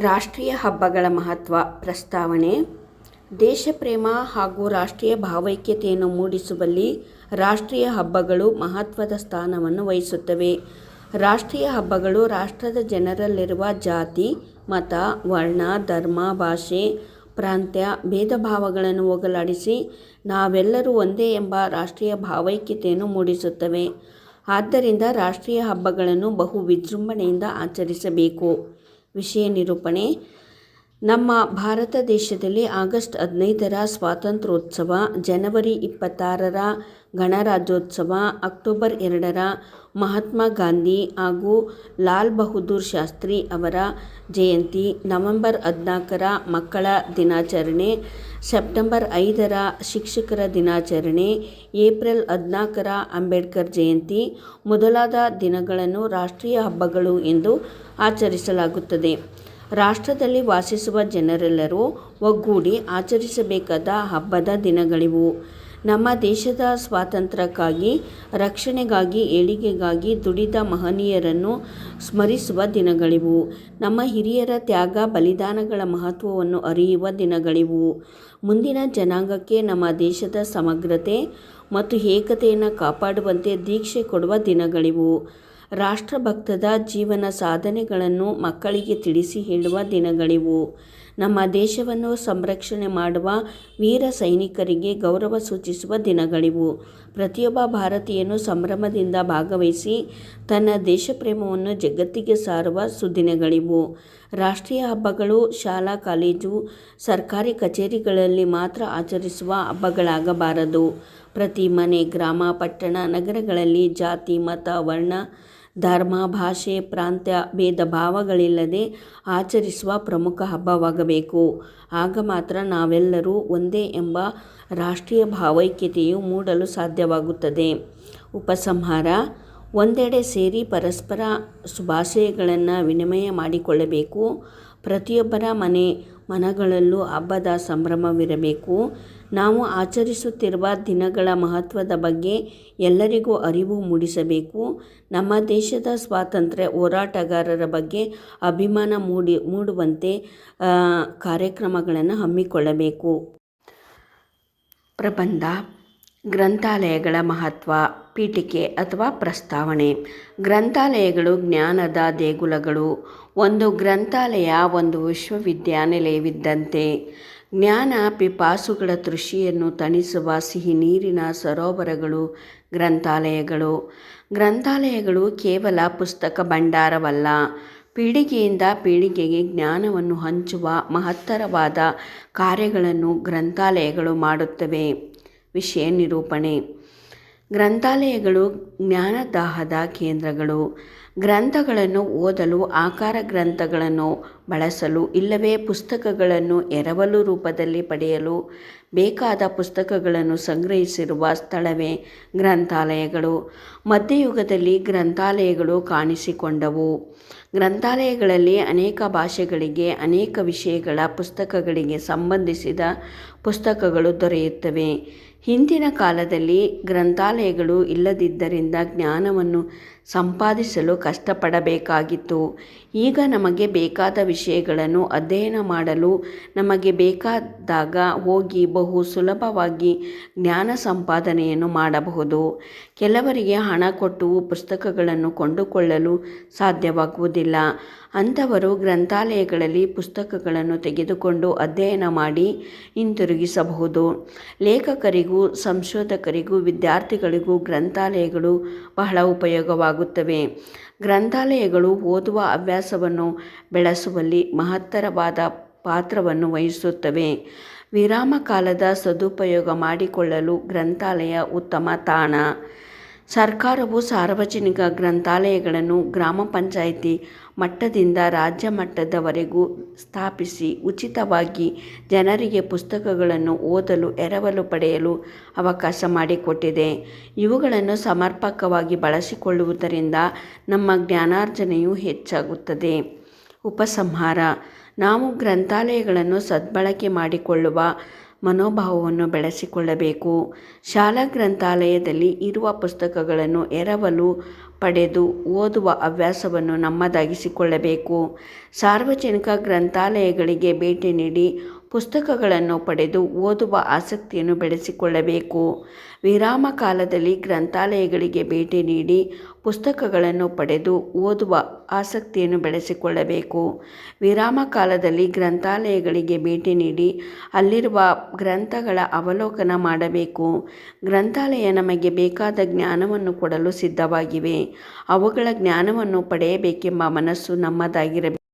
ರಾಷ್ಟ್ರೀಯ ಹಬ್ಬಗಳ ಮಹತ್ವ ಪ್ರಸ್ತಾವನೆ. ದೇಶಪ್ರೇಮ ಹಾಗೂ ರಾಷ್ಟ್ರೀಯ ಭಾವೈಕ್ಯತೆಯನ್ನು ಮೂಡಿಸುವಲ್ಲಿ ರಾಷ್ಟ್ರೀಯ ಹಬ್ಬಗಳು ಮಹತ್ವದ ಸ್ಥಾನವನ್ನು ವಹಿಸುತ್ತವೆ. ರಾಷ್ಟ್ರೀಯ ಹಬ್ಬಗಳು ರಾಷ್ಟ್ರದ ಜನರಲ್ಲಿರುವ ಜಾತಿ, ಮತ, ವರ್ಣ, ಧರ್ಮ, ಭಾಷೆ, ಪ್ರಾಂತ್ಯ ಭೇದಭಾವಗಳನ್ನು ಹೋಗಲಾಡಿಸಿ ನಾವೆಲ್ಲರೂ ಒಂದೇ ಎಂಬ ರಾಷ್ಟ್ರೀಯ ಭಾವೈಕ್ಯತೆಯನ್ನು ಮೂಡಿಸುತ್ತವೆ. ಆದ್ದರಿಂದ ರಾಷ್ಟ್ರೀಯ ಹಬ್ಬಗಳನ್ನು ಬಹು ವಿಜೃಂಭಣೆಯಿಂದ ಆಚರಿಸಬೇಕು. ವಿಷಯ ನಿರೂಪಣೆ. ನಮ್ಮ ಭಾರತ ದೇಶದಲ್ಲಿ ಆಗಸ್ಟ್ 15ರ ಸ್ವಾತಂತ್ರ್ಯೋತ್ಸವ, ಜನವರಿ 26ರ ಗಣರಾಜ್ಯೋತ್ಸವ, ಅಕ್ಟೋಬರ್ 2ರ ಮಹಾತ್ಮ ಗಾಂಧಿ ಹಾಗೂ ಲಾಲ್ ಬಹದ್ದೂರ್ ಶಾಸ್ತ್ರಿ ಅವರ ಜಯಂತಿ, ನವೆಂಬರ್ 14ರ ಮಕ್ಕಳ ದಿನಾಚರಣೆ, ಸೆಪ್ಟೆಂಬರ್ 5ರ ಶಿಕ್ಷಕರ ದಿನಾಚರಣೆ, ಏಪ್ರಿಲ್ 14ರ ಅಂಬೇಡ್ಕರ್ ಜಯಂತಿ ಮೊದಲಾದ ದಿನಗಳನ್ನು ರಾಷ್ಟ್ರೀಯ ಹಬ್ಬಗಳು ಎಂದು ಆಚರಿಸಲಾಗುತ್ತದೆ. ರಾಷ್ಟ್ರದಲ್ಲಿ ವಾಸಿಸುವ ಜನರೆಲ್ಲರೂ ಒಗ್ಗೂಡಿ ಆಚರಿಸಬೇಕಾದ ಹಬ್ಬದ ದಿನಗಳಿವು. ನಮ್ಮ ದೇಶದ ಸ್ವಾತಂತ್ರ್ಯಕ್ಕಾಗಿ, ರಕ್ಷಣೆಗಾಗಿ, ಏಳಿಗೆಗಾಗಿ ದುಡಿದ ಮಹನೀಯರನ್ನು ಸ್ಮರಿಸುವ ದಿನಗಳಿವು. ನಮ್ಮ ಹಿರಿಯರ ತ್ಯಾಗ, ಬಲಿದಾನಗಳ ಮಹತ್ವವನ್ನು ಅರಿಯುವ ದಿನಗಳಿವು. ಮುಂದಿನ ಜನಾಂಗಕ್ಕೆ ನಮ್ಮ ದೇಶದ ಸಮಗ್ರತೆ ಮತ್ತು ಏಕತೆಯನ್ನು ಕಾಪಾಡುವಂತೆ ದೀಕ್ಷೆ ಕೊಡುವ ದಿನಗಳಿವು. ರಾಷ್ಟ್ರಭಕ್ತದ ಜೀವನ ಸಾಧನೆಗಳನ್ನು ಮಕ್ಕಳಿಗೆ ತಿಳಿಸಿ ಹೇಳುವ ದಿನಗಳಿವು. ನಮ್ಮ ದೇಶವನ್ನು ಸಂರಕ್ಷಣೆ ಮಾಡುವ ವೀರ ಸೈನಿಕರಿಗೆ ಗೌರವ ಸೂಚಿಸುವ ದಿನಗಳಿವು. ಪ್ರತಿಯೊಬ್ಬ ಭಾರತೀಯನು ಸಂಭ್ರಮದಿಂದ ಭಾಗವಹಿಸಿ ತನ್ನ ದೇಶಪ್ರೇಮವನ್ನು ಜಗತ್ತಿಗೆ ಸಾರುವ ಸುದಿನಗಳಿವು. ರಾಷ್ಟ್ರೀಯ ಹಬ್ಬಗಳು ಶಾಲಾ, ಕಾಲೇಜು, ಸರ್ಕಾರಿ ಕಚೇರಿಗಳಲ್ಲಿ ಮಾತ್ರ ಆಚರಿಸುವ ಹಬ್ಬಗಳಾಗಬಾರದು. ಪ್ರತಿ ಮನೆ, ಗ್ರಾಮ, ಪಟ್ಟಣ, ನಗರಗಳಲ್ಲಿ ಜಾತಿ, ಮತ, ವರ್ಣ, ಧರ್ಮ, ಭಾಷೆ, ಪ್ರಾಂತ್ಯ ಭೇದಭಾವಗಳಿಲ್ಲದೆ ಆಚರಿಸುವ ಪ್ರಮುಖ ಹಬ್ಬವಾಗಬೇಕು. ಆಗ ಮಾತ್ರ ನಾವೆಲ್ಲರೂ ಒಂದೇ ಎಂಬ ರಾಷ್ಟ್ರೀಯ ಭಾವೈಕ್ಯತೆಯು ಮೂಡಲು ಸಾಧ್ಯವಾಗುತ್ತದೆ. ಉಪಸಂಹಾರ. ಒಂದೆಡೆ ಸೇರಿ ಪರಸ್ಪರ ಶುಭಾಶಯಗಳನ್ನು ವಿನಿಮಯ ಮಾಡಿಕೊಳ್ಳಬೇಕು. ಪ್ರತಿಯೊಬ್ಬರ ಮನಗಳಲ್ಲೂ ಹಬ್ಬದ ಸಂಭ್ರಮವಿರಬೇಕು. ನಾವು ಆಚರಿಸುತ್ತಿರುವ ದಿನಗಳ ಮಹತ್ವದ ಬಗ್ಗೆ ಎಲ್ಲರಿಗೂ ಅರಿವು ಮೂಡಿಸಬೇಕು. ನಮ್ಮ ದೇಶದ ಸ್ವಾತಂತ್ರ್ಯ ಹೋರಾಟಗಾರರ ಬಗ್ಗೆ ಅಭಿಮಾನ ಮೂಡುವಂತೆ ಕಾರ್ಯಕ್ರಮಗಳನ್ನು ಹಮ್ಮಿಕೊಳ್ಳಬೇಕು. ಪ್ರಬಂಧ. ಗ್ರಂಥಾಲಯಗಳ ಮಹತ್ವ. ಪೀಠಿಕೆ ಅಥವಾ ಪ್ರಸ್ತಾವನೆ. ಗ್ರಂಥಾಲಯಗಳು ಜ್ಞಾನದ ದೇಗುಲಗಳು. ಒಂದು ಗ್ರಂಥಾಲಯ ಒಂದು ವಿಶ್ವವಿದ್ಯಾನಿಲಯವಿದ್ದಂತೆ. ಜ್ಞಾನ ಪಿಪಾಸುಗಳ ತೃಷೆಯನ್ನು ತಣಿಸುವ ಸಿಹಿ ನೀರಿನ ಸರೋವರಗಳು ಗ್ರಂಥಾಲಯಗಳು. ಗ್ರಂಥಾಲಯಗಳು ಕೇವಲ ಪುಸ್ತಕ ಭಂಡಾರವಲ್ಲ, ಪೀಳಿಗೆಯಿಂದ ಪೀಳಿಗೆಗೆ ಜ್ಞಾನವನ್ನು ಹಂಚುವ ಮಹತ್ತರವಾದ ಕಾರ್ಯಗಳನ್ನು ಗ್ರಂಥಾಲಯಗಳು ಮಾಡುತ್ತವೆ. ವಿಷಯ ನಿರೂಪಣೆ. ಗ್ರಂಥಾಲಯಗಳು ಜ್ಞಾನದಾಹದ ಕೇಂದ್ರಗಳು. ಗ್ರಂಥಗಳನ್ನು ಓದಲು, ಆಕಾರ ಗ್ರಂಥಗಳನ್ನು ಬಳಸಲು, ಇಲ್ಲವೇ ಪುಸ್ತಕಗಳನ್ನು ಎರವಲು ರೂಪದಲ್ಲಿ ಪಡೆಯಲು ಬೇಕಾದ ಪುಸ್ತಕಗಳನ್ನು ಸಂಗ್ರಹಿಸಿರುವ ಸ್ಥಳವೇ ಗ್ರಂಥಾಲಯಗಳು. ಮಧ್ಯಯುಗದಲ್ಲಿ ಗ್ರಂಥಾಲಯಗಳು ಕಾಣಿಸಿಕೊಂಡವು. ಗ್ರಂಥಾಲಯಗಳಲ್ಲಿ ಅನೇಕ ಭಾಷೆಗಳಿಗೆ, ಅನೇಕ ವಿಷಯಗಳ ಪುಸ್ತಕಗಳಿಗೆ ಸಂಬಂಧಿಸಿದ ಪುಸ್ತಕಗಳು ದೊರೆಯುತ್ತವೆ. ಹಿಂದಿನ ಕಾಲದಲ್ಲಿ ಗ್ರಂಥಾಲಯಗಳು ಇಲ್ಲದಿದ್ದರಿಂದ ಜ್ಞಾನವನ್ನು ಸಂಪಾದಿಸಲು ಕಷ್ಟಪಡಬೇಕಾಗಿತ್ತು. ಈಗ ನಮಗೆ ಬೇಕಾದ ವಿಷಯಗಳನ್ನು ಅಧ್ಯಯನ ಮಾಡಲು ನಮಗೆ ಬೇಕಾದಾಗ ಹೋಗಿ ಬಹು ಸುಲಭವಾಗಿ ಜ್ಞಾನ ಸಂಪಾದನೆಯನ್ನು ಮಾಡಬಹುದು. ಕೆಲವರಿಗೆ ಹಣ ಕೊಟ್ಟು ಪುಸ್ತಕಗಳನ್ನು ಕೊಂಡುಕೊಳ್ಳಲು ಸಾಧ್ಯವಾಗುವುದಿಲ್ಲ. ಅಂಥವರು ಗ್ರಂಥಾಲಯಗಳಲ್ಲಿ ಪುಸ್ತಕಗಳನ್ನು ತೆಗೆದುಕೊಂಡು ಅಧ್ಯಯನ ಮಾಡಿ ಹಿಂತಿರುಗಿಸಬಹುದು. ಲೇಖಕರಿಗೂ, ಸಂಶೋಧಕರಿಗೂ, ವಿದ್ಯಾರ್ಥಿಗಳಿಗೂ ಗ್ರಂಥಾಲಯಗಳು ಬಹಳ ಉಪಯೋಗವಾಗುತ್ತವೆ. ಗ್ರಂಥಾಲಯಗಳು ಓದುವ ಹವ್ಯಾಸವನ್ನು ಬೆಳೆಸುವಲ್ಲಿ ಮಹತ್ತರವಾದ ಪಾತ್ರವನ್ನು ವಹಿಸುತ್ತವೆ. ವಿರಾಮ ಕಾಲದ ಸದುಪಯೋಗ ಮಾಡಿಕೊಳ್ಳಲು ಗ್ರಂಥಾಲಯ ಉತ್ತಮ ತಾಣ. ಸರ್ಕಾರವು ಸಾರ್ವಜನಿಕ ಗ್ರಂಥಾಲಯಗಳನ್ನು ಗ್ರಾಮ ಪಂಚಾಯಿತಿ ಮಟ್ಟದಿಂದ ರಾಜ್ಯ ಮಟ್ಟದವರೆಗೂ ಸ್ಥಾಪಿಸಿ ಉಚಿತವಾಗಿ ಜನರಿಗೆ ಪುಸ್ತಕಗಳನ್ನು ಓದಲು, ಎರವಲು ಪಡೆಯಲು ಅವಕಾಶ ಮಾಡಿಕೊಟ್ಟಿದೆ. ಇವುಗಳನ್ನು ಸಮರ್ಪಕವಾಗಿ ಬಳಸಿಕೊಳ್ಳುವುದರಿಂದ ನಮ್ಮ ಜ್ಞಾನಾರ್ಜನೆಯು ಹೆಚ್ಚಾಗುತ್ತದೆ. ಉಪಸಂಹಾರ. ನಾವು ಗ್ರಂಥಾಲಯಗಳನ್ನು ಸದ್ಬಳಕೆ ಮಾಡಿಕೊಳ್ಳುವ ಮನೋಭಾವವನ್ನು ಬೆಳೆಸಿಕೊಳ್ಳಬೇಕು. ಶಾಲಾ ಗ್ರಂಥಾಲಯದಲ್ಲಿ ಇರುವ ಪುಸ್ತಕಗಳನ್ನು ಎರವಲು ಪಡೆದು ಓದುವ ಹವ್ಯಾಸವನ್ನು ನಮ್ಮದಾಗಿಸಿಕೊಳ್ಳಬೇಕು. ಸಾರ್ವಜನಿಕ ಗ್ರಂಥಾಲಯಗಳಿಗೆ ಭೇಟಿ ನೀಡಿ ಪುಸ್ತಕಗಳನ್ನು ಪಡೆದು ಓದುವ ಆಸಕ್ತಿಯನ್ನು ಬೆಳೆಸಿಕೊಳ್ಳಬೇಕು. ವಿರಾಮ ಕಾಲದಲ್ಲಿ ಗ್ರಂಥಾಲಯಗಳಿಗೆ ಭೇಟಿ ನೀಡಿ ಪುಸ್ತಕಗಳನ್ನು ಪಡೆದು ಓದುವ ಆಸಕ್ತಿಯನ್ನು ಬೆಳೆಸಿಕೊಳ್ಳಬೇಕು. ವಿರಾಮ ಕಾಲದಲ್ಲಿ ಗ್ರಂಥಾಲಯಗಳಿಗೆ ಭೇಟಿ ನೀಡಿ ಅಲ್ಲಿರುವ ಗ್ರಂಥಗಳ ಅವಲೋಕನ ಮಾಡಬೇಕು. ಗ್ರಂಥಾಲಯ ನಮಗೆ ಬೇಕಾದ ಜ್ಞಾನವನ್ನು ಕೊಡಲು ಸಿದ್ಧವಾಗಿವೆ. ಅವುಗಳ ಜ್ಞಾನವನ್ನು ಪಡೆಯಬೇಕೆಂಬ ಮನಸ್ಸು ನಮ್ಮದಾಗಿರಬೇಕು.